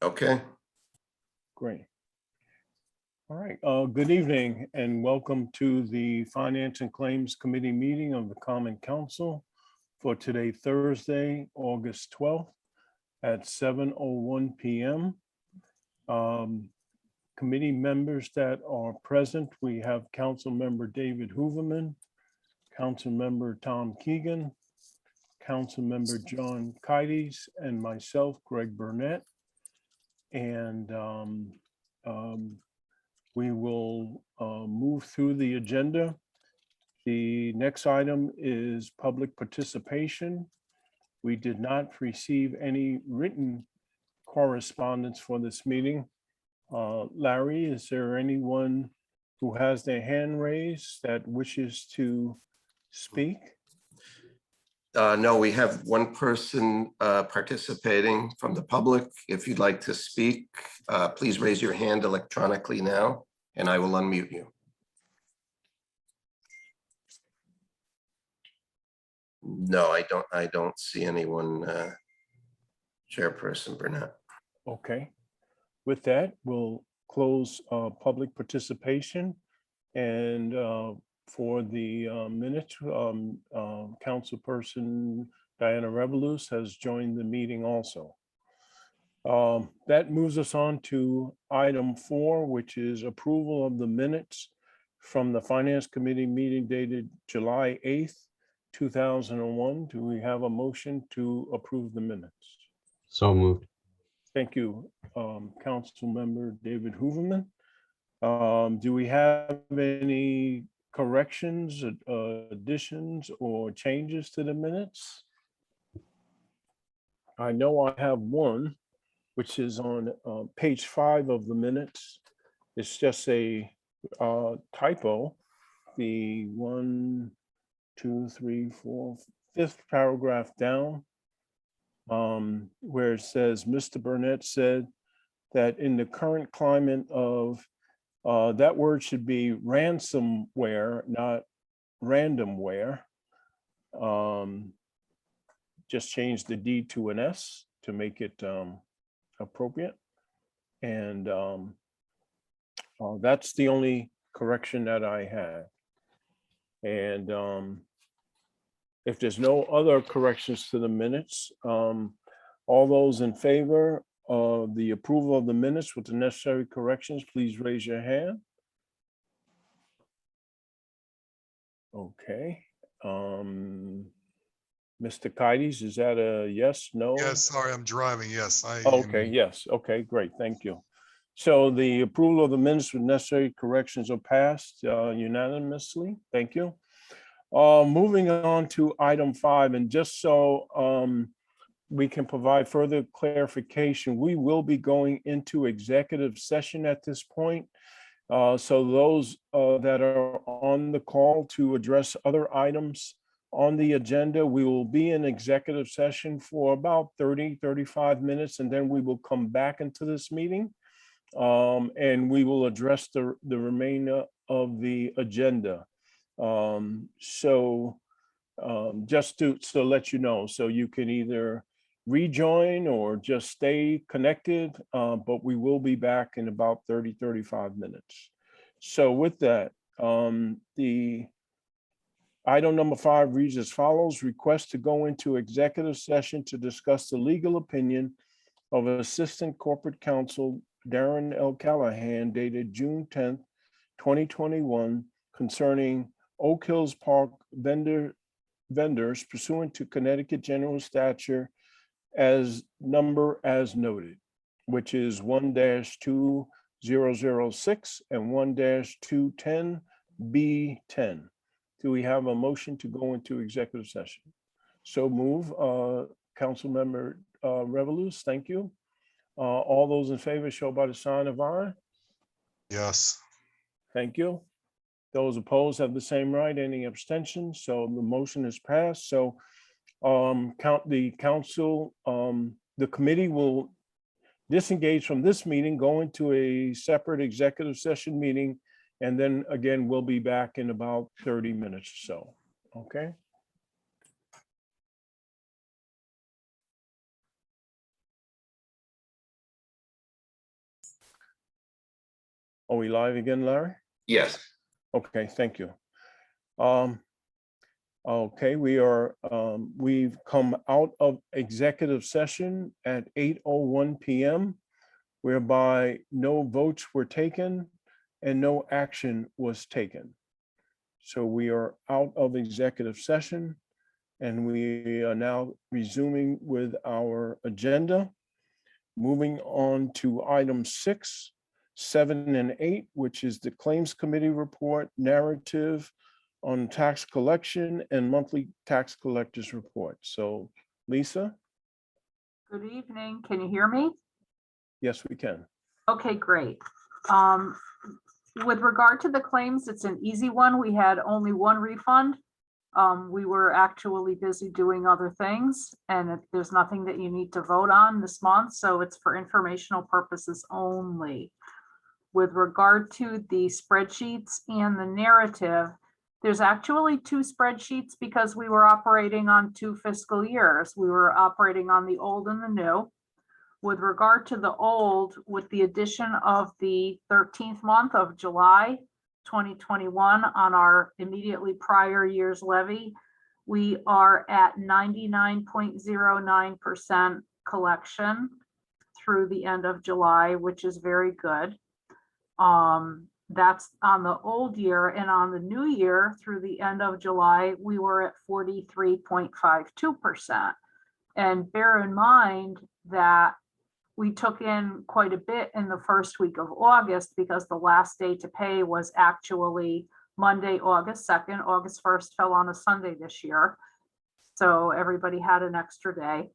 Okay. Great. All right. Good evening and welcome to the Finance and Claims Committee meeting of the Common Council for today, Thursday, August 12th at 7:01 p.m. Committee members that are present, we have Council Member David Hooverman, Council Member Tom Keegan, Council Member John Kites, and myself, Greg Burnett. And we will move through the agenda. The next item is public participation. We did not receive any written correspondence for this meeting. Larry, is there anyone who has their hand raised that wishes to speak? No, we have one person participating from the public. If you'd like to speak, please raise your hand electronically now, and I will unmute you. No, I don't see anyone, Chairperson Burnett. Okay. With that, we'll close public participation. And for the minutes, Councilperson Diana Revolus has joined the meeting also. That moves us on to item 4, which is approval of the minutes from the Finance Committee meeting dated July 8th, 2001. Do we have a motion to approve the minutes? So moved. Thank you, Council Member David Hooverman. Do we have any corrections, additions, or changes to the minutes? I know I have one, which is on page 5 of the minutes. It's just a typo. The 1, 2, 3, 4, 5th paragraph down, where it says, Mr. Burnett said that in the current climate of, that word should be ransomware, not randomware. Just change the D to an S to make it appropriate. And that's the only correction that I had. And if there's no other corrections to the minutes, all those in favor of the approval of the minutes with the necessary corrections, please raise your hand. Okay. Mr. Kites, is that a yes, no? Yes, sorry, I'm driving. Yes, I. Okay, yes. Okay, great. Thank you. So the approval of the minutes with necessary corrections are passed unanimously. Thank you. Moving on to item 5, and just so we can provide further clarification, we will be going into executive session at this point. So those that are on the call to address other items on the agenda, we will be in executive session for about 30-35 minutes, and then we will come back into this meeting and we will address the remainder of the agenda. Just to let you know, so you can either rejoin or just stay connected, but we will be back in about 30-35 minutes. So with that, the item number 5 reads as follows: request to go into executive session to discuss the legal opinion of Assistant Corporate Counsel Darren L. Callahan dated June 10th, 2021 concerning Oak Hills Park vendors pursuant to Connecticut General Statute as noted, which is 1-2006 and 1-210B10. Do we have a motion to go into executive session? So move, Council Member Revolus, thank you. All those in favor show by the sign of aye. Yes. Thank you. Those opposed have the same right. Any abstentions? So the motion is passed. So the committee will disengage from this meeting, go into a separate executive session meeting, and then again, we'll be back in about 30 minutes or so. Okay. Are we live again, Larry? Yes. Okay, thank you. Okay, we've come out of executive session at 8:01 p.m., whereby no votes were taken and no action was taken. So we are out of executive session and we are now resuming with our agenda. Moving on to item 6, 7, and 8, which is the Claims Committee report narrative on tax collection and monthly tax collectors report. So Lisa, Good evening. Can you hear me? yes, we can. Okay, great. With regard to the claims, it's an easy one. We had only one refund. We were actually busy doing other things, and there's nothing that you need to vote on this month, so it's for informational purposes only. With regard to the spreadsheets and the narrative, there's actually 2 spreadsheets because we were operating on 2 fiscal years. We were operating on the old and the new. With regard to the old, with the addition of the 13th month of July 2021 on our immediately prior year's levy, we are at 99.09% collection through the end of July, which is very good. That's on the old year, and on the new year through the end of July, we were at 43.52%. And bear in mind that we took in quite a bit in the first week of August because the last day to pay was actually Monday, August 2nd. August 1st fell on a Sunday this year. So everybody had an extra day.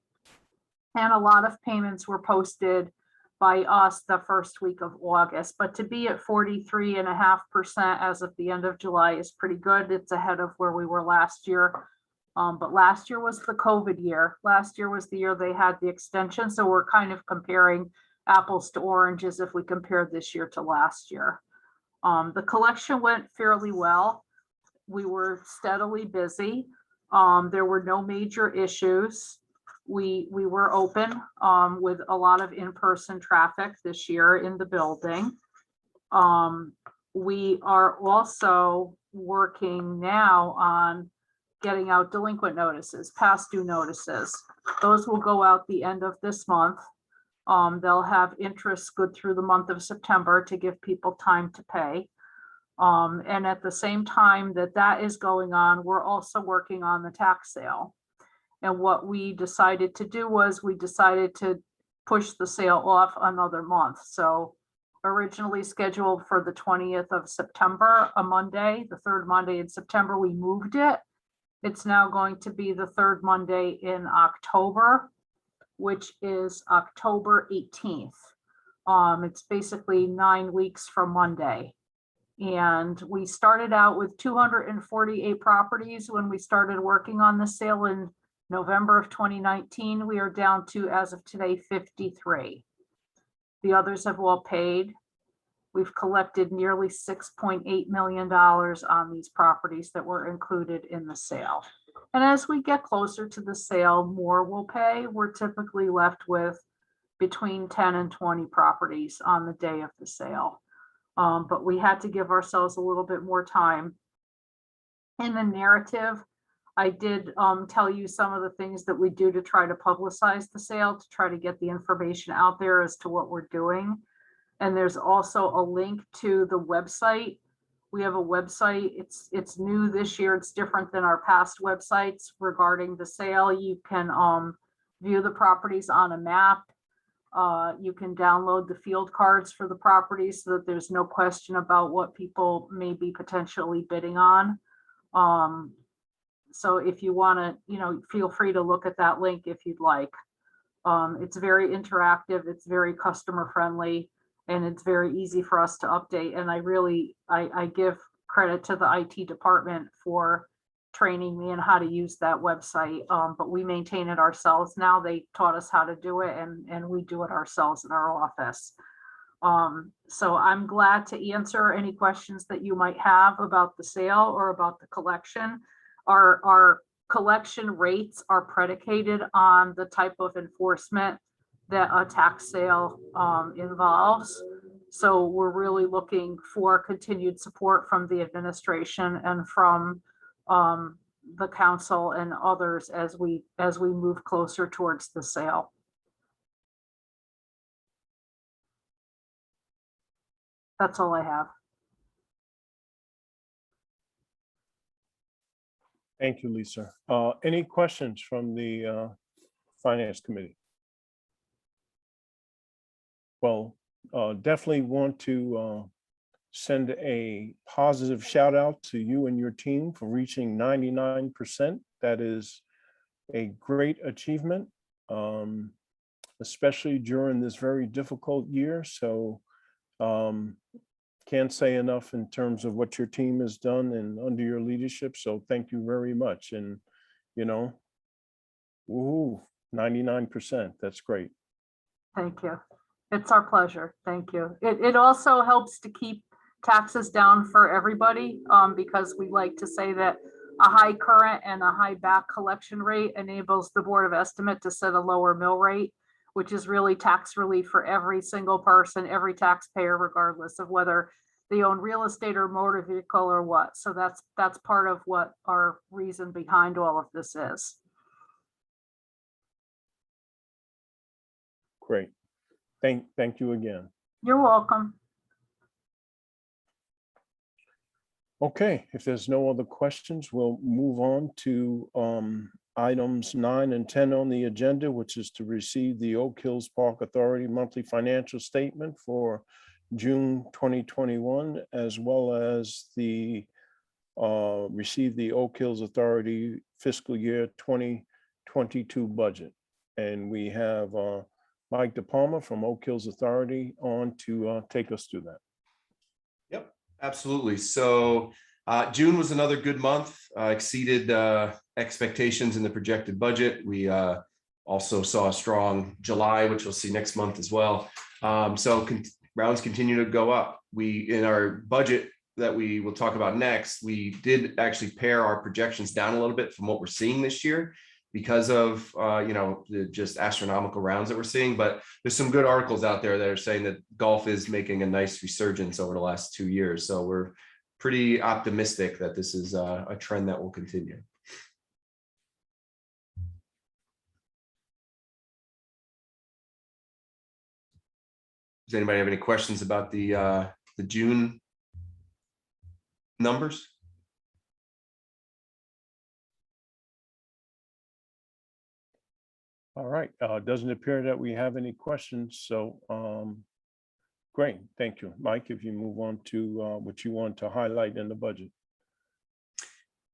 And a lot of payments were posted by us the first week of August, but to be at 43.5% as of the end of July is pretty good. It's ahead of where we were last year. But last year was the COVID year. Last year was the year they had the extension. So we're kind of comparing apples to oranges if we compare this year to last year. The collection went fairly well. We were steadily busy. There were no major issues. We were open with a lot of in-person traffic this year in the building. We are also working now on getting out delinquent notices, past due notices. Those will go out the end of this month. They'll have interest good through the month of September to give people time to pay. And at the same time that that is going on, we're also working on the tax sale. And what we decided to do was we decided to push the sale off another month. So originally scheduled for the 20th of September, a Monday, the 3rd Monday in September, we moved it. It's now going to be the 3rd Monday in October, which is October 18th. It's basically 9 weeks from Monday. And we started out with 248 properties when we started working on the sale in November of 2019. We are down to, as of today, 53. The others have all paid. We've collected nearly $6.8 million on these properties that were included in the sale. And as we get closer to the sale, more will pay. We're typically left with between 10 and 20 properties on the day of the sale. But we had to give ourselves a little bit more time. In the narrative, I did tell you some of the things that we do to try to publicize the sale, to try to get the information out there as to what we're doing. And there's also a link to the website. We have a website. It's new this year. It's different than our past websites regarding the sale. You can view the properties on a map. You can download the field cards for the properties so that there's no question about what people may be potentially bidding on. So if you want to, feel free to look at that link if you'd like. It's very interactive. It's very customer friendly. And it's very easy for us to update. And I give credit to the IT department for training me in how to use that website. But we maintain it ourselves now. They taught us how to do it, and we do it ourselves in our office. So I'm glad to answer any questions that you might have about the sale or about the collection. Our collection rates are predicated on the type of enforcement that a tax sale involves. So we're really looking for continued support from the administration and from the council and others as we move closer towards the sale. That's all I have. Thank you, Lisa. Any questions from the Finance Committee? Well, definitely want to send a positive shout out to you and your team for reaching 99%. That is a great achievement, especially during this very difficult year. So can't say enough in terms of what your team has done and under your leadership. So thank you very much. And, you know, woohoo, 99%. That's great. Thank you. It's our pleasure. Thank you. It also helps to keep taxes down for everybody because we like to say that a high current and a high back collection rate enables the Board of Estimate to set a lower mill rate, which is really tax relief for every single person, every taxpayer, regardless of whether they own real estate or motor vehicle or what. So that's part of what our reason behind all of this is. Great. Thank you again. You're welcome. Okay, if there's no other questions, we'll move on to items 9 and 10 on the agenda, which is to receive the Oak Hills Park Authority monthly financial statement for June 2021, as well as the receive the Oak Hills Authority fiscal year 2022 budget. And we have Mike DePalma from Oak Hills Authority on to take us through that. Yep, absolutely. So June was another good month, exceeded expectations in the projected budget. We also saw a strong July, which we'll see next month as well. Rounds continue to go up. In our budget that we will talk about next, we did actually pare our projections down a little bit from what we're seeing this year because of the just astronomical rounds that we're seeing. But there's some good articles out there that are saying that golf is making a nice resurgence over the last 2 years. So we're pretty optimistic that this is a trend that will continue. Does anybody have any questions about the June numbers? All right, doesn't appear that we have any questions. So great, thank you. Mike, if you move on to what you want to highlight in the budget.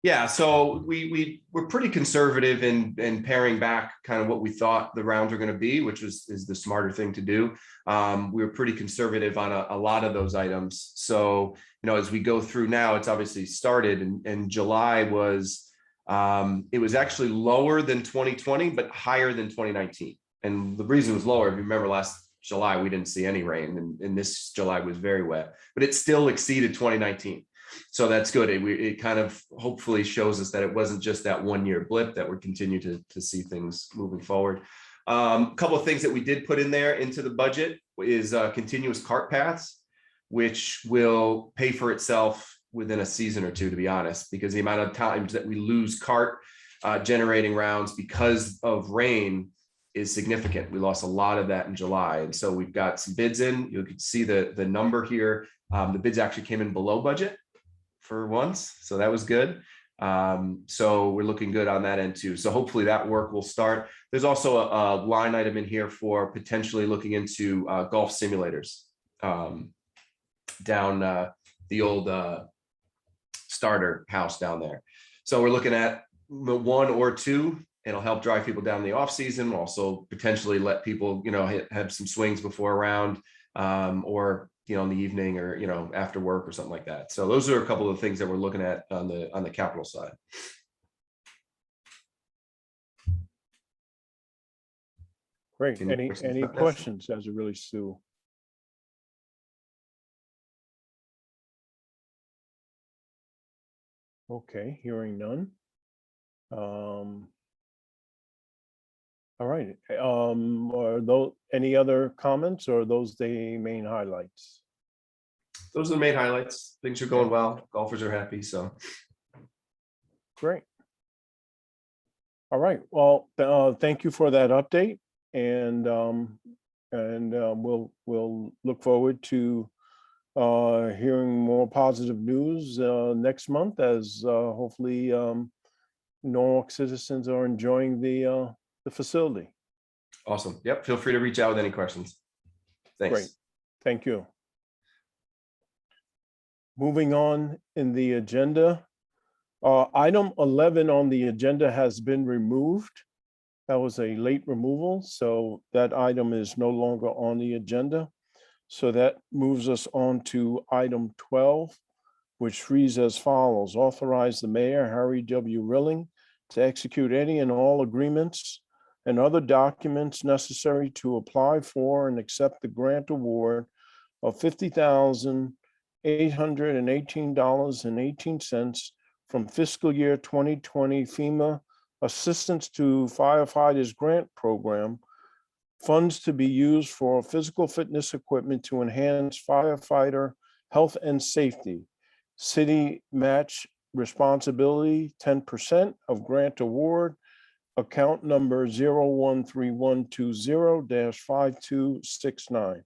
Yeah, so we're pretty conservative in paring back kind of what we thought the rounds are going to be, which is the smarter thing to do. We were pretty conservative on a lot of those items. So, as we go through now, it's obviously started, and July was, it was actually lower than 2020, but higher than 2019. And the reason it was lower, if you remember last July, we didn't see any rain, and this July was very wet, but it still exceeded 2019. So that's good. It kind of hopefully shows us that it wasn't just that 1 year blip, that we continue to see things moving forward. A couple of things that we did put in there into the budget is continuous cart paths, which will pay for itself within a season or two, to be honest, because the amount of times that we lose cart generating rounds because of rain is significant. We lost a lot of that in July. And so we've got some bids in. You can see the number here. The bids actually came in below budget for once, so that was good. So we're looking good on that end too. So hopefully that work will start. There's also a line item in here for potentially looking into golf simulators down the old starter house down there. So we're looking at 1 or 2. It'll help drive people down the off season. We'll also potentially let people, have some swings before a round, or in the evening, or after work or something like that. So those are a couple of things that we're looking at on the capital side. Great. Any Any questions as it relates to? Okay, hearing none. All right. Are those any other comments, or are those the main highlights? those are the main highlights. Things are going well. Golfers are happy, so. Great. All right, well, thank you for that update, and we'll look forward to hearing more positive news next month as hopefully Norwalk citizens are enjoying the facility. Awesome. Yep. Feel free to reach out with any questions. Thanks. Great. Thank you. Moving on in the agenda, item 11 on the agenda has been removed. That was a late removal, so that item is no longer on the agenda. So that moves us on to item 12, which reads as follows: authorize the mayor, Harry W. Rilling, to execute any and all agreements and other documents necessary to apply for and accept the grant award of $50,818.18 from fiscal year 2020 FEMA Assistance to Firefighters Grant Program, funds to be used for physical fitness equipment to enhance firefighter health and safety. City match responsibility, 10% of grant award, account number 013120-5269.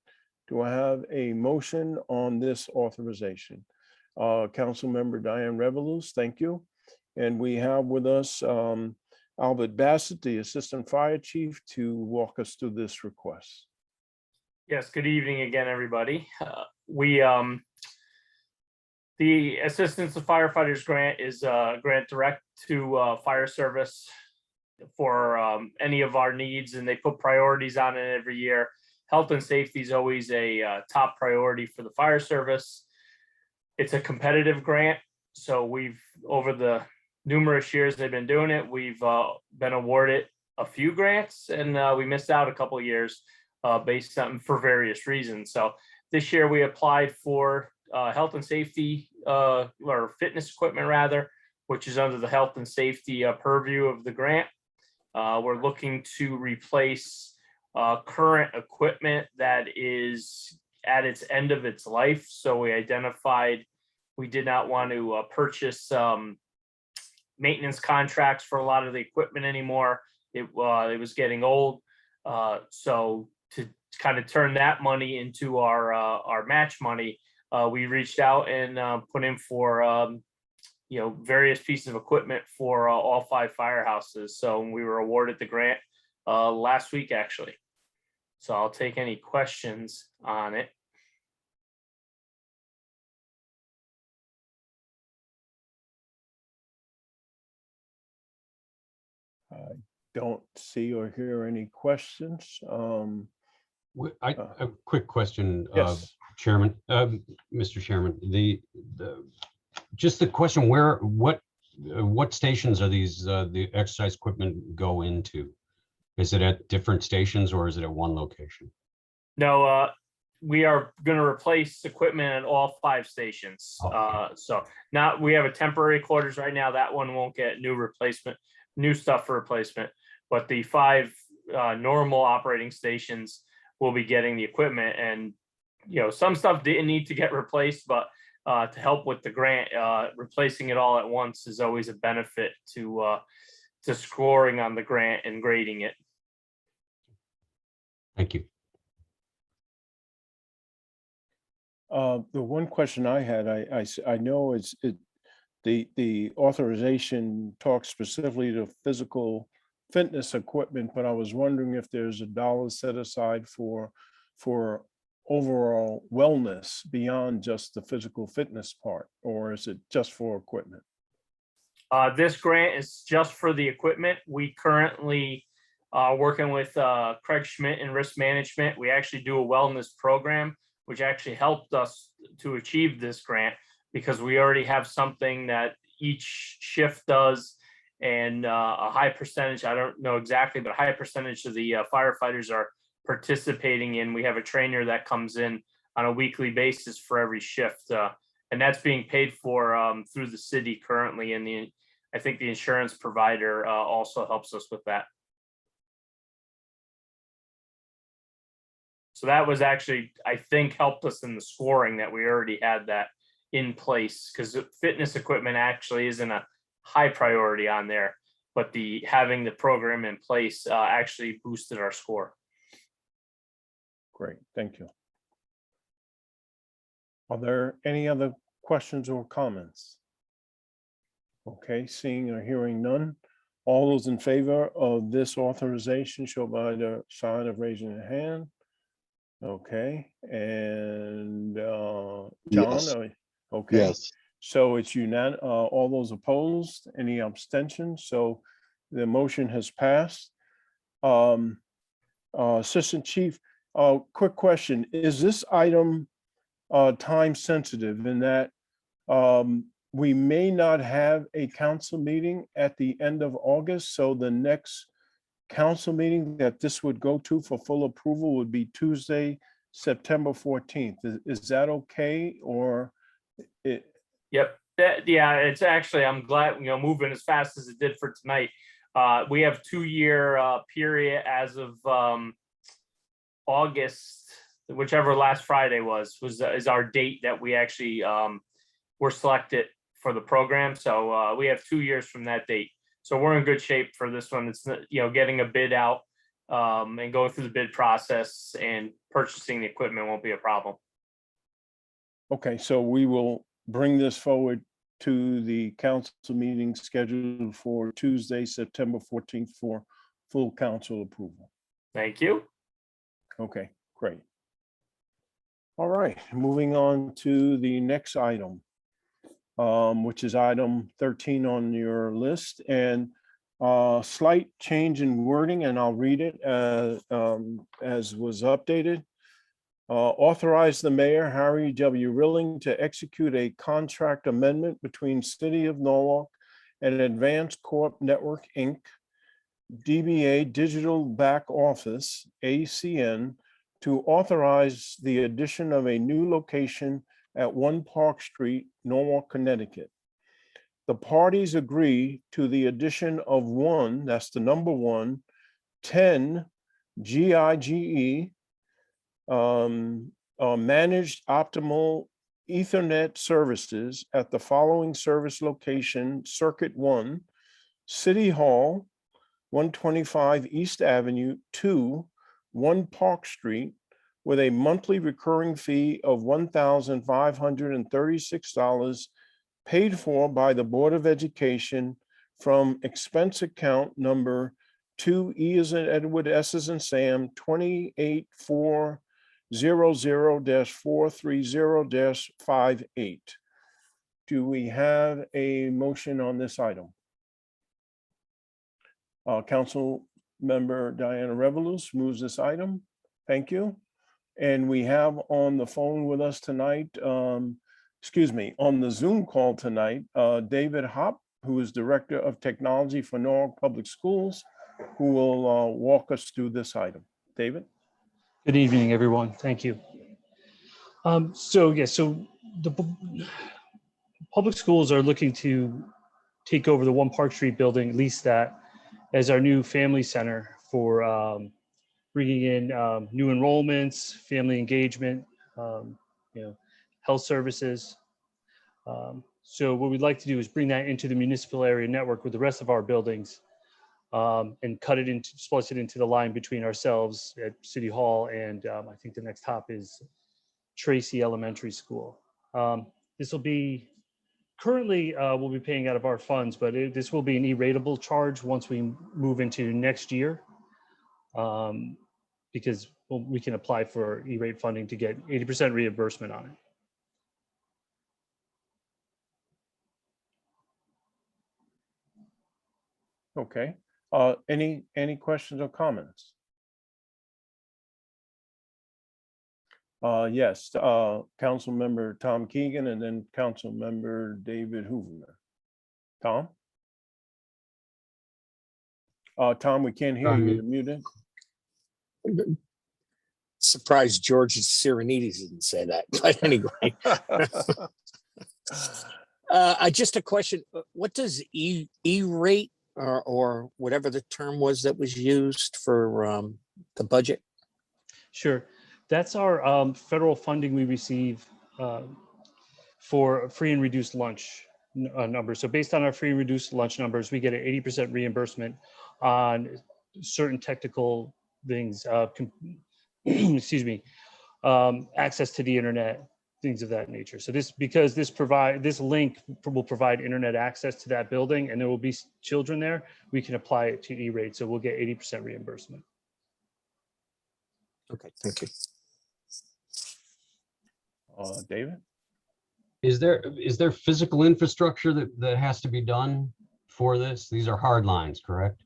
Do I have a motion on this authorization? Councilmember Diane Revelous, thank you. And we have with us Albert Bassett, the Assistant Fire Chief, to walk us through this request. Yes, good evening again, everybody. The Assistance to Firefighters Grant is a grant direct to fire service for any of our needs, and they put priorities on it every year. Health and safety is always a top priority for the fire service. It's a competitive grant, so we've, over the numerous years they've been doing it, we've been awarded a few grants, and we missed out a couple of years based on for various reasons. So this year we applied for health and safety or fitness equipment rather, which is under the health and safety purview of the grant. We're looking to replace current equipment that is at its end of its life. So we identified we did not want to purchase maintenance contracts for a lot of the equipment anymore. It was getting old. So to kind of turn that money into our match money, we reached out and put in for various pieces of equipment for all 5 firehouses. So we were awarded the grant last week, actually. So I'll take any questions on it. I don't see or hear any questions. A quick question, Yes. Chairman, Mr. Chairman, just the question, what stations are these, the exercise equipment go into? Is it at different stations or is it at one location? No, we are going to replace equipment at all 5 stations. Okay. So we have a temporary quarters right now. That one won't get new stuff for replacement, but the 5 normal operating stations will be getting the equipment. And some stuff didn't need to get replaced, but to help with the grant, replacing it all at once is always a benefit to scoring on the grant and grading it. Thank you. The one question I had, I know the authorization talks specifically to physical fitness equipment, but I was wondering if there's a dollar set aside for overall wellness beyond just the physical fitness part, or is it just for equipment? This grant is just for the equipment. We currently are working with Craig Schmidt in risk management. We actually do a wellness program, which actually helped us to achieve this grant because we already have something that each shift does, and a high percentage, I don't know exactly, but a high percentage of the firefighters are participating in. We have a trainer that comes in on a weekly basis for every shift. And that's being paid for through the city currently. And I think the insurance provider also helps us with that. So that was actually, I think, helped us in the scoring that we already had that in place, because fitness equipment actually isn't a high priority on there, but having the program in place actually boosted our score. Great, thank you. Are there any other questions or comments? Okay, seeing or hearing none. All those in favor of this authorization show by the sign of raising a hand. Okay, and John, Yes. okay. Yes, So it's unanimous, all those opposed, any abstentions? So the motion has passed. Assistant Chief, quick question, is this item time sensitive in that we may not have a council meeting at the end of August, so the next council meeting that this would go to for full approval would be Tuesday, September 14th. Is that okay, or it? Yep, yeah, it's actually, I'm glad, moving as fast as it did for tonight. We have 2-year period as of August, whichever last Friday is our date that we actually were selected for the program. So we have 2 years from that date. So we're in good shape for this one. It's, getting a bid out and going through the bid process and purchasing the equipment won't be a problem. Okay, so we will bring this forward to the council meeting scheduled for Tuesday, September 14th for full council approval. Thank you. Okay, great. All right, moving on to the next item, which is item 13 on your list, and slight change in wording, and I'll read it as was updated. Authorize the mayor, Harry W. Rilling, to execute a contract amendment between City of Norwalk and Advanced Corp Network, Inc., DBA Digital Back Office, ACN, to authorize the addition of a new location at 1 Park Street, Norwalk, Connecticut. The parties agree to the addition of one, that's the number 1, 10 GIGE managed optimal Ethernet services at the following service location: Circuit 1, City Hall, 125 East Avenue, 2, 1 Park Street, with a monthly recurring fee of $1,536 paid for by the Board of Education from expense account number 2E as in Edward, S as in Sam, 28400-430-58. Do we have a motion on this item? Council Member Diana Revolus moves this item. Thank you. And we have on the phone with us tonight, on the Zoom call tonight, David Hopp, who is Director of Technology for Newark Public Schools, who will walk us through this item. David? Good evening, everyone. Thank you. So the public schools are looking to take over the 1 Park Street building, lease that as our new family center for bringing in new enrollments, family engagement, health services. So what we'd like to do is bring that into the municipal area network with the rest of our buildings, and splice it into the line between ourselves at City Hall and I think the next hop is Tracy Elementary School. This will be currently we'll be paying out of our funds, but this will be an E-ratable charge once we move into next year, because we can apply for E-rate funding to get 80% reimbursement on it. Okay. Any questions or comments? Yes, Council Member Tom Keegan and then Council Member David Hoover. Tom? Tom, we can't hear you. You're muted. Surprised George Sirenides didn't say that, but anyway. Just a question, what does E-rate or whatever the term was that was used for the budget? Sure. That's our federal funding we receive for free and reduced lunch numbers. So based on our free and reduced lunch numbers, we get an 80% reimbursement on certain technical things, excuse me, access to the internet, things of that nature. So because this link will provide internet access to that building, and there will be children there, we can apply it to E-rate. So we'll get 80% reimbursement. Okay, thank you. David? Is there physical infrastructure that has to be done for this? These are hard lines, correct?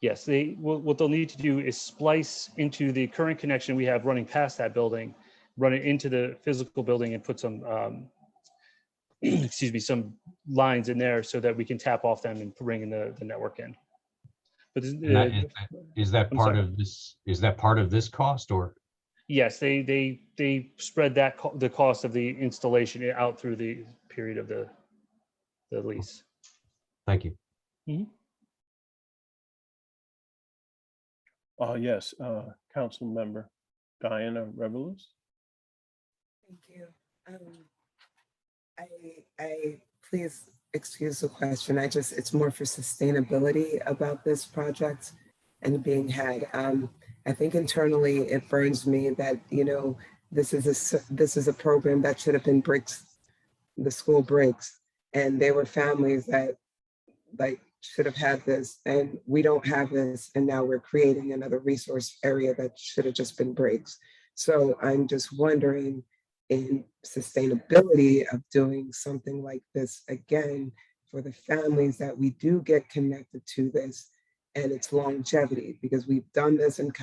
Yes, what they'll need to do is splice into the current connection we have running past that building, run it into the physical building and put some, excuse me, some lines in there so that we can tap off them and bring in the network in. But Is that I'm part sorry. of this? Is that part of this cost, or? Yes, they spread the cost of the installation out through the period of the lease. Thank you. Yes, Council Member Diana Revelous. Thank you. I please excuse the question. It's more for sustainability about this project and being had. I think internally it burns me that, you know, this is a program that should have been breaks, the school breaks, and there were families that like should have had this, and we don't have this, and now we're creating another resource area that should have just been breaks. So I'm just wondering, in sustainability of doing something like this again for the families that we do get connected to this and its longevity, because we've done this and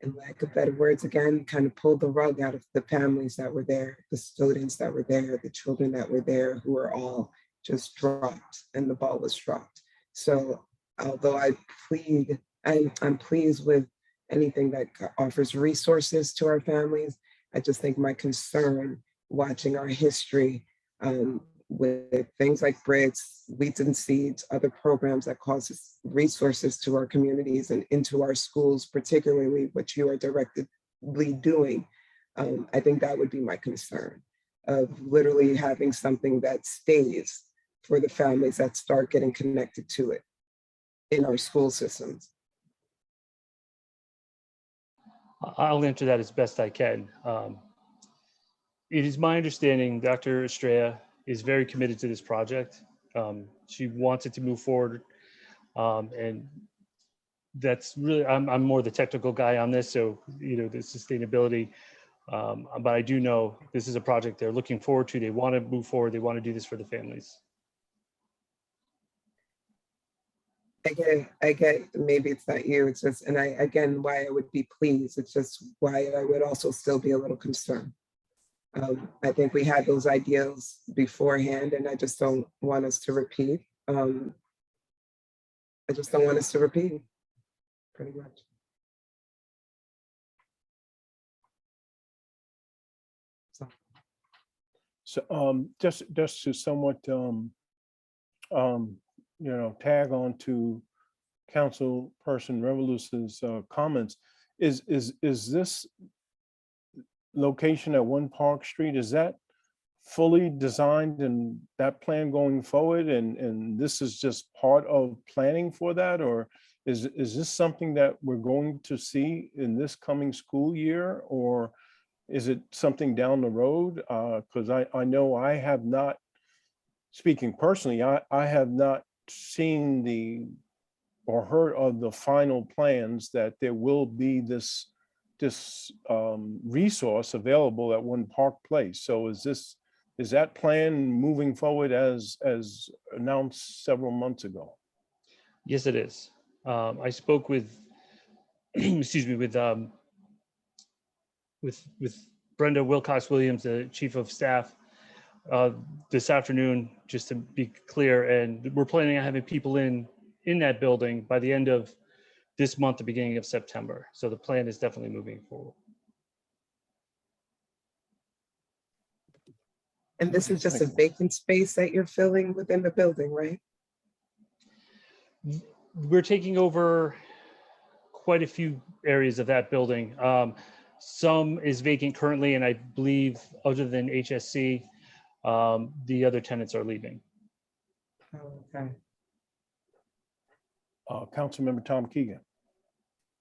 in lack of better words, again, kind of pulled the rug out of the families that were there, the students that were there, the children that were there, who were all just dropped, and the ball was dropped. So although I'm pleased with anything that offers resources to our families, I just think my concern watching our history with things like bricks, wheats and seeds, other programs that causes resources to our communities and into our schools, particularly what you are directly doing. I think that would be my concern, of literally having something that stays for the families that start getting connected to it in our school systems. I'll answer that as best I can. It is my understanding Dr. Estrella is very committed to this project. She wants it to move forward. And that's really, I'm more the technical guy on this. So, you know, the sustainability, but I do know this is a project they're looking forward to. They want to move forward. They want to do this for the families. I get, maybe it's not you, it's just, and again, why I would be pleased, it's just why I would also still be a little concerned. I think we had those ideals beforehand, and I just don't want us to repeat. I just don't want us to repeat, pretty much. So just to somewhat you know, tag on to Councilperson Revelus's comments, is this location at 1 Park Street, is that fully designed and that plan going forward, and this is just part of planning for that, or is this something that we're going to see in this coming school year, or is it something down the road? Because I know I have not, speaking personally, I have not seen or heard of the final plans that there will be this resource available at 1 Park Place. So is that plan moving forward as announced several months ago? Yes, it is. I spoke with, excuse me, with Brenda Wilcox Williams, the Chief of Staff, this afternoon, just to be clear, and we're planning on having people in that building by the end of this month, the beginning of September. So the plan is definitely moving forward. And this is just a vacant space that you're filling within the building, right? We're taking over quite a few areas of that building. Some is vacant currently, and I believe other than HSC, the other tenants are leaving. Oh, okay. Councilmember Tom Keegan.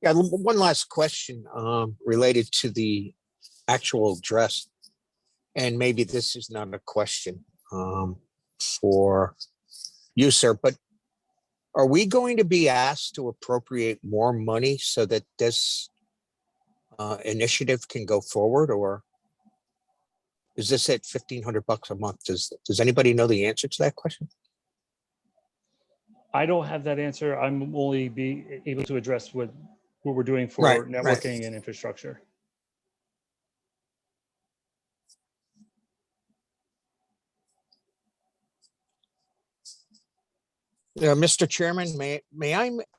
Yeah, one last question related to the actual address. And maybe this is not a question for you, sir, but are we going to be asked to appropriate more money so that this initiative can go forward, or is this at $1,500 a month? Does anybody know the answer to that question? I don't have that answer. I'm only be able to address what we're doing for Right, networking and infrastructure. Mr. Chairman,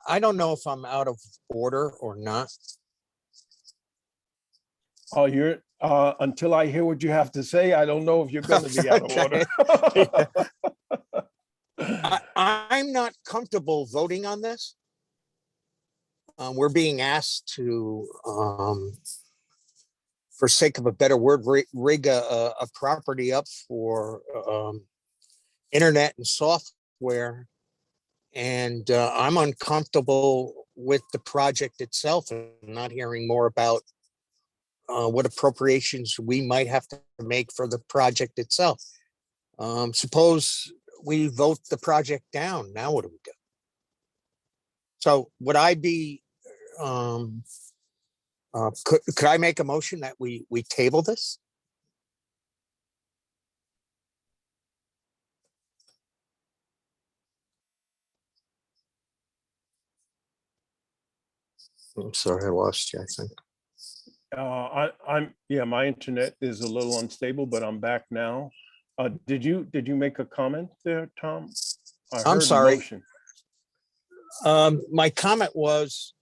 I don't know if I'm out of order or not. Oh, you're, until I hear what you have to say, I don't know if you're gonna be out of order. I'm not comfortable voting on this. We're being asked to, for sake of a better word, rig a property up for internet and software. And I'm uncomfortable with the project itself and not hearing more about what appropriations we might have to make for the project itself. Suppose we vote the project down. Now what do we do? So would I be, could I make a motion that we table this? I'm sorry, I lost you, I think. Yeah, my internet is a little unstable, but I'm back now. Did you make a comment there, Tom? I I'm heard a sorry. motion. My comment was,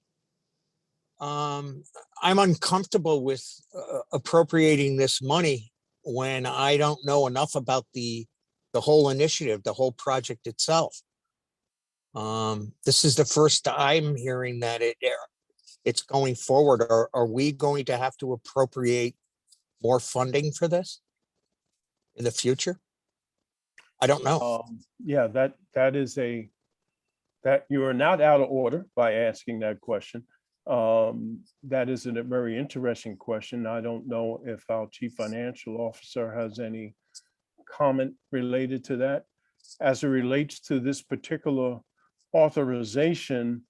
I'm uncomfortable with appropriating this money when I don't know enough about the whole initiative, the whole project itself. This is the first I'm hearing that it's going forward. Are we going to have to appropriate more funding for this in the future? I don't know. Yeah, that is that you are not out of order by asking that question. That is a very interesting question. I don't know if our chief financial officer has any comment related to that. As it relates to this particular authorization,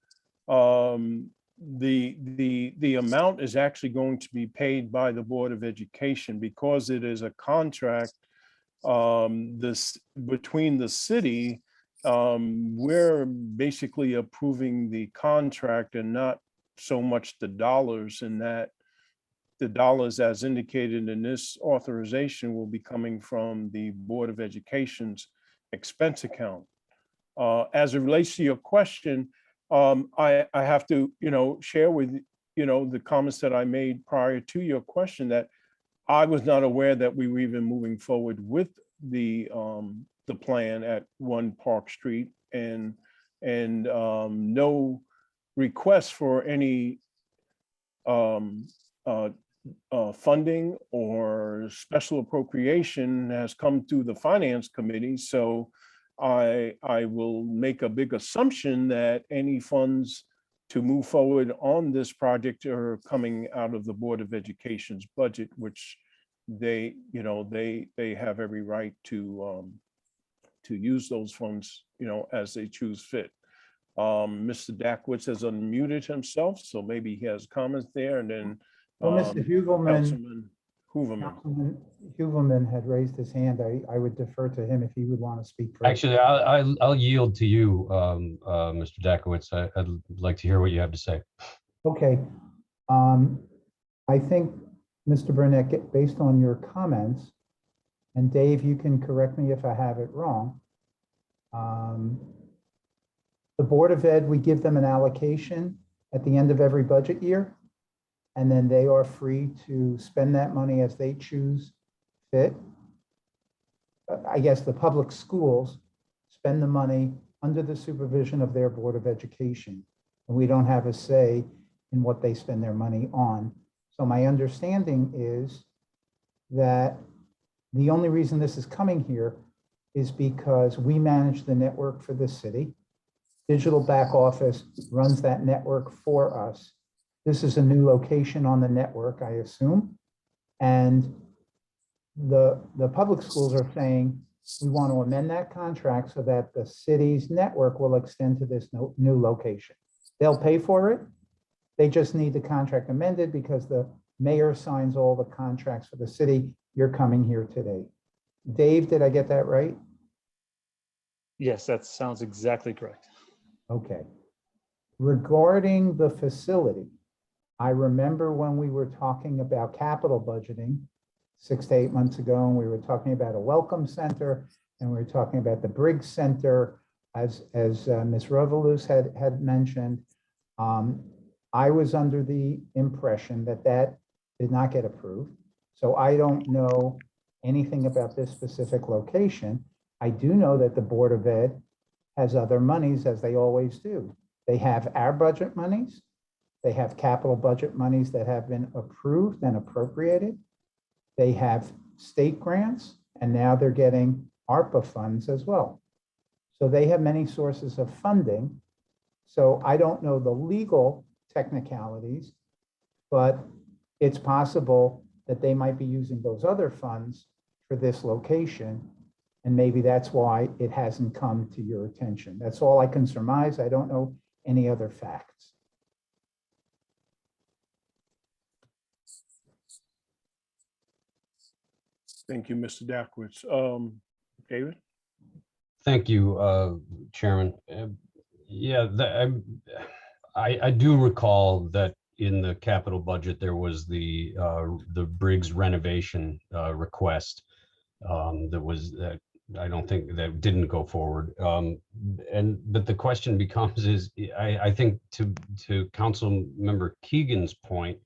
the amount is actually going to be paid by the Board of Education because it is a contract this between the city. We're basically approving the contract and not so much the dollars, in that the dollars as indicated in this authorization will be coming from the Board of Education's expense account. As it relates to your question, I have to, share with, the comments that I made prior to your question, that I was not aware that we were even moving forward with the plan at 1 Park Street, and no request for any funding or special appropriation has come through the Finance Committee. So I will make a big assumption that any funds to move forward on this project are coming out of the Board of Education's budget, which they have every right to use those funds, as they choose fit. Mr. Dakowitz has unmuted himself, so maybe he has comments there, and then Well, Mr. Huvelman, Councilman Hooverman. Councilman Huvelman had raised his hand. I would defer to him if he would want to speak first. Actually, I'll yield to you, Mr. Dakowitz. I'd like to hear what you have to say. Okay. I think, Mr. Burnett, based on your comments, and Dave, you can correct me if I have it wrong. The Board of Ed, we give them an allocation at the end of every budget year, and then they are free to spend that money as they choose fit. I guess the public schools spend the money under the supervision of their Board of Education, and we don't have a say in what they spend their money on. So my understanding is that the only reason this is coming here is because we manage the network for the city. Digital back office runs that network for us. This is a new location on the network, I assume. And the public schools are saying, we want to amend that contract so that the city's network will extend to this new location. They'll pay for it. They just need the contract amended because the mayor signs all the contracts for the city. You're coming here today. Dave, did I get that right? Yes, that sounds exactly correct. Okay. Regarding the facility, I remember when we were talking about capital budgeting 6 to 8 months ago, and we were talking about a welcome center, and we were talking about the Briggs Center, as Ms. Revolus had mentioned. I was under the impression that that did not get approved. So I don't know anything about this specific location. I do know that the Board of Ed has other monies, as they always do. They have our budget monies. They have capital budget monies that have been approved and appropriated. They have state grants, and now they're getting ARPA funds as well. So they have many sources of funding. So I don't know the legal technicalities, but it's possible that they might be using those other funds for this location. And maybe that's why it hasn't come to your attention. That's all I can surmise. I don't know any other facts. Thank you, Mr. Dakowitz. David? Thank you, Chairman. Yeah, I do recall that in the capital budget, there was the Briggs renovation request that I don't think that didn't go forward. But the question becomes is, I think to Council Member Keegan's point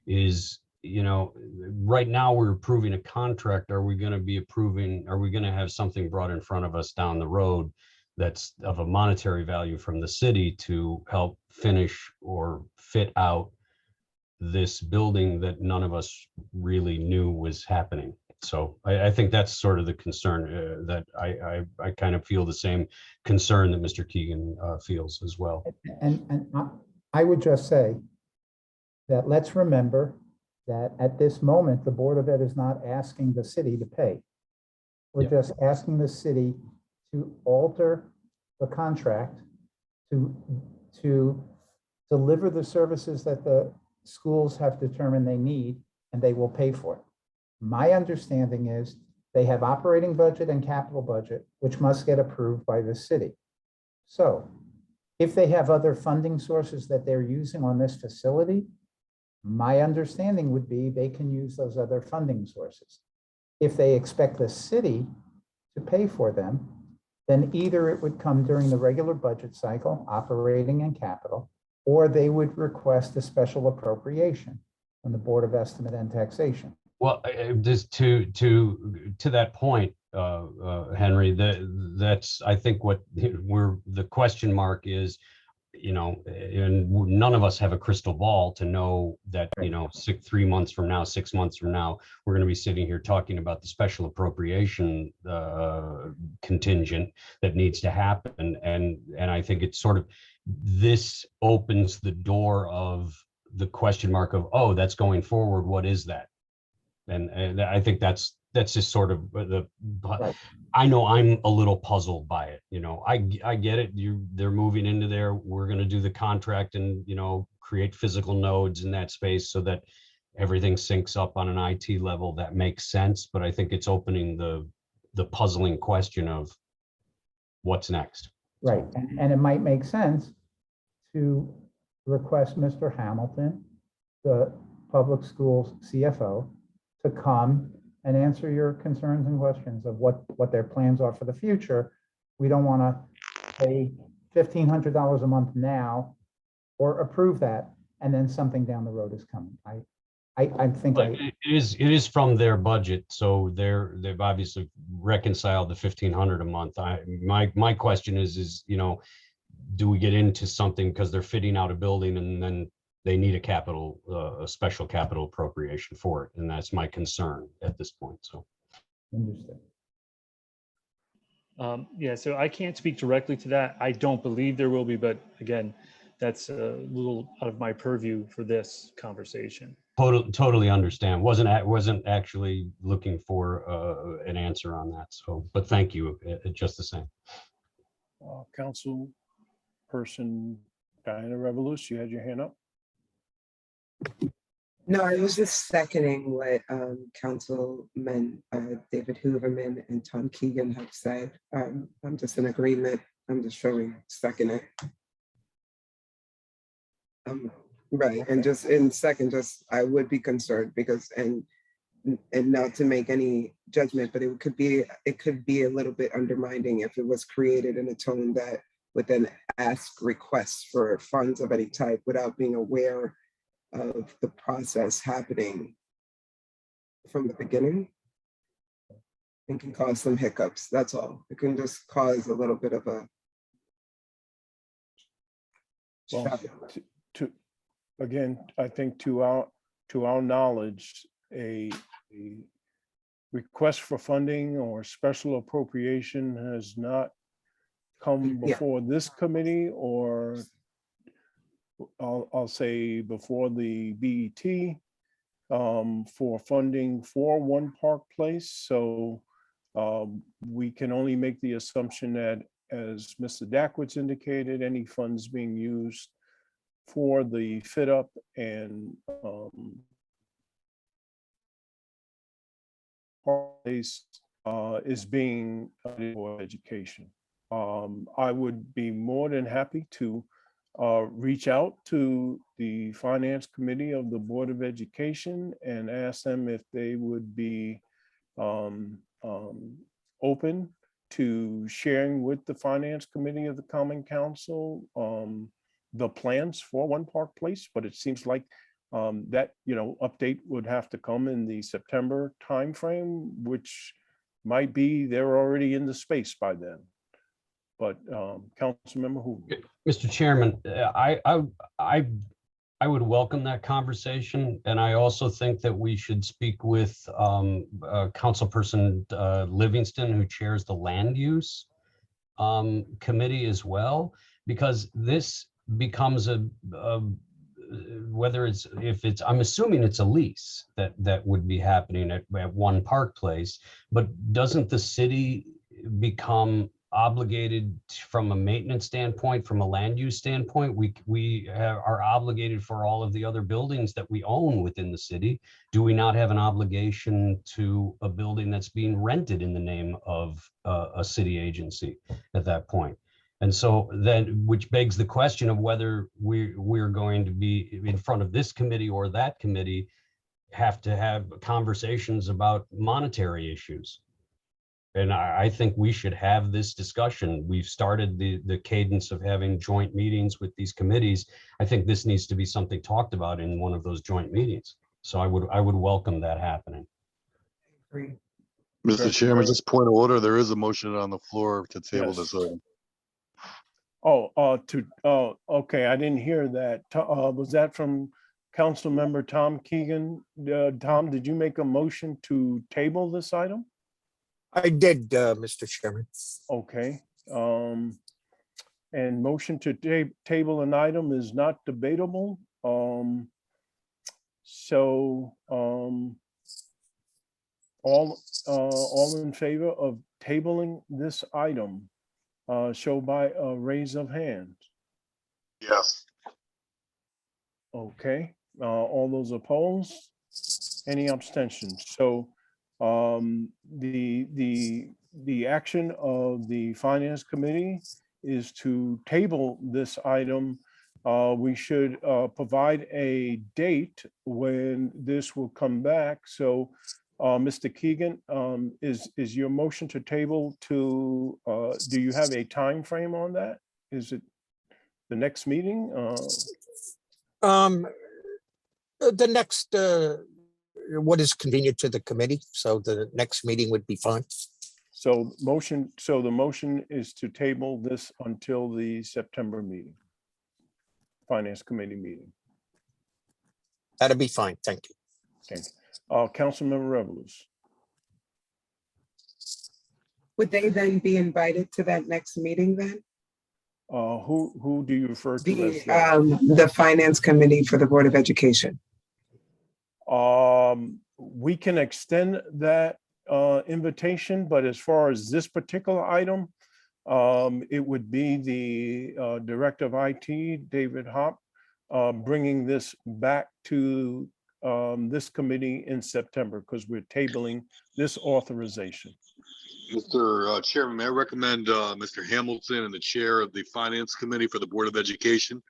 is, right now we're approving a contract. Are we going to have something brought in front of us down the road that's of a monetary value from the city to help finish or fit out this building that none of us really knew was happening? So I think that's sort of the concern that I kind of feel the same concern that Mr. Keegan feels as well. And I would just say that let's remember that at this moment, the Board of Ed is not asking the city to pay. We're just asking the city to alter the contract to deliver the services that the schools have determined they need, and they will pay for it. My understanding is they have operating budget and capital budget, which must get approved by the city. So if they have other funding sources that they're using on this facility, my understanding would be they can use those other funding sources. If they expect the city to pay for them, then either it would come during the regular budget cycle, operating and capital, or they would request a special appropriation from the Board of Estimate and Taxation. Well, just to that point, Henry, that's I think what the question mark is. And none of us have a crystal ball to know that, 3 months from now, 6 months from now, we're going to be sitting here talking about the special appropriation contingent that needs to happen. And I think it's sort of, this opens the door of the question mark of, oh, that's going forward. What is that? And I think that's just sort of Right. I know I'm a little puzzled by it. I get it. They're moving into there. We're going to do the contract and, create physical nodes in that space so that everything syncs up on an IT level. That makes sense. But I think it's opening the puzzling question of what's next. Right, and it might make sense to request Mr. Hamilton, the public schools CFO, to come and answer your concerns and questions of what their plans are for the future. We don't want to pay $1,500 a month now or approve that, and then something down the road is coming. I think But it is from their budget, so they've obviously reconciled the $1,500 a month. My question is do we get into something because they're fitting out a building and then they need a special capital appropriation for it. And that's my concern at this point. So. Understood. Yeah, so I can't speak directly to that. I don't believe there will be, but again, that's a little out of my purview for this conversation. Totally understand. Wasn't actually looking for an answer on that. So, but thank you just the same. Council person Diana Revolus, you had your hand up. No, I was just seconding what Councilman David Hooverman and Tom Keegan have said. I'm just in agreement. I'm just showing seconding. Right, and just in second, just I would be concerned because and not to make any judgment, but it could be a little bit undermining if it was created in a tone that would then ask requests for funds of any type without being aware of the process happening from the beginning. And can cause some hiccups, that's all. It can just cause a little bit of a Well, again, I think to our knowledge, a request for funding or special appropriation has not come Yeah. before this committee, or I'll say before the BET for funding for One Park Place. So we can only make the assumption that, as Mr. Dackwitz indicated, any funds being used for the fit up and place is being for education. I would be more than happy to reach out to the Finance Committee of the Board of Education and ask them if they would be open to sharing with the Finance Committee of the Common Council the plans for One Park Place, but it seems like that, update would have to come in the September timeframe, which might be they're already in the space by then. But Councilmember Hoover. Mr. Chairman, I would welcome that conversation, and I also think that we should speak with Councilperson Livingston, who chairs the Land Use Committee as well, because this becomes I'm assuming it's a lease that would be happening at One Park Place, but doesn't the city become obligated from a maintenance standpoint, from a land use standpoint? We are obligated for all of the other buildings that we own within the city. Do we not have an obligation to a building that's being rented in the name of a city agency at that point? And so then, which begs the question of whether we're going to be in front of this committee or that committee, have to have conversations about monetary issues. And I think we should have this discussion. We've started the cadence of having joint meetings with these committees. I think this needs to be something talked about in one of those joint meetings. So I would welcome that happening. Agree. Mr. Chairman, just point of order, there is a motion on the floor to table Yes. this item. Okay, I didn't hear that. Was that from Councilmember Tom Keegan? Tom, did you make a motion to table this item? I did, Mr. Chairman. Okay. And motion to table an item is not debatable. All in favor of tabling this item, show by a raise of hands. Yes. Okay, all those opposed? Any abstentions? So the action of the Finance Committee is to table this item. We should provide a date when this will come back. So Mr. Keegan, is your motion to table to, do you have a time frame on that? Is it the next meeting? The next, what is convenient to the committee? So the next meeting would be fine. So the motion is to table this until the September meeting, Finance Committee meeting. That'd be fine. Thank you. Okay. Councilmember Revelous. Would they then be invited to that next meeting then? Who do you refer to The, as that? the Finance Committee for the Board of Education. We can extend that invitation, but as far as this particular item, it would be the Director of IT, David Hopp, bringing this back to this committee in September because we're tabling this authorization. Mr. Chairman, may I recommend Mr. Hamilton and the Chair of the Finance Committee for the Board of Education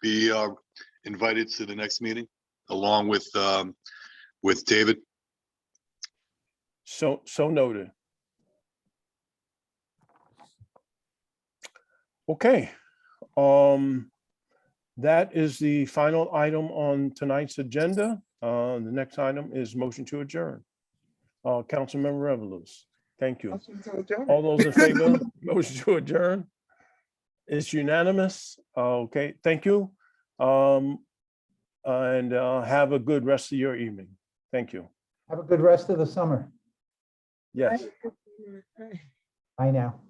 be invited to the next meeting along with David? So noted. Okay. That is the final item on tonight's agenda. The next item is motion to adjourn. Councilmember Revelous, thank you. All those in favor, motion to adjourn? It's unanimous. Okay, thank you. And have a good rest of your evening. Thank you. Have a good rest of the summer. Yes. Bye now.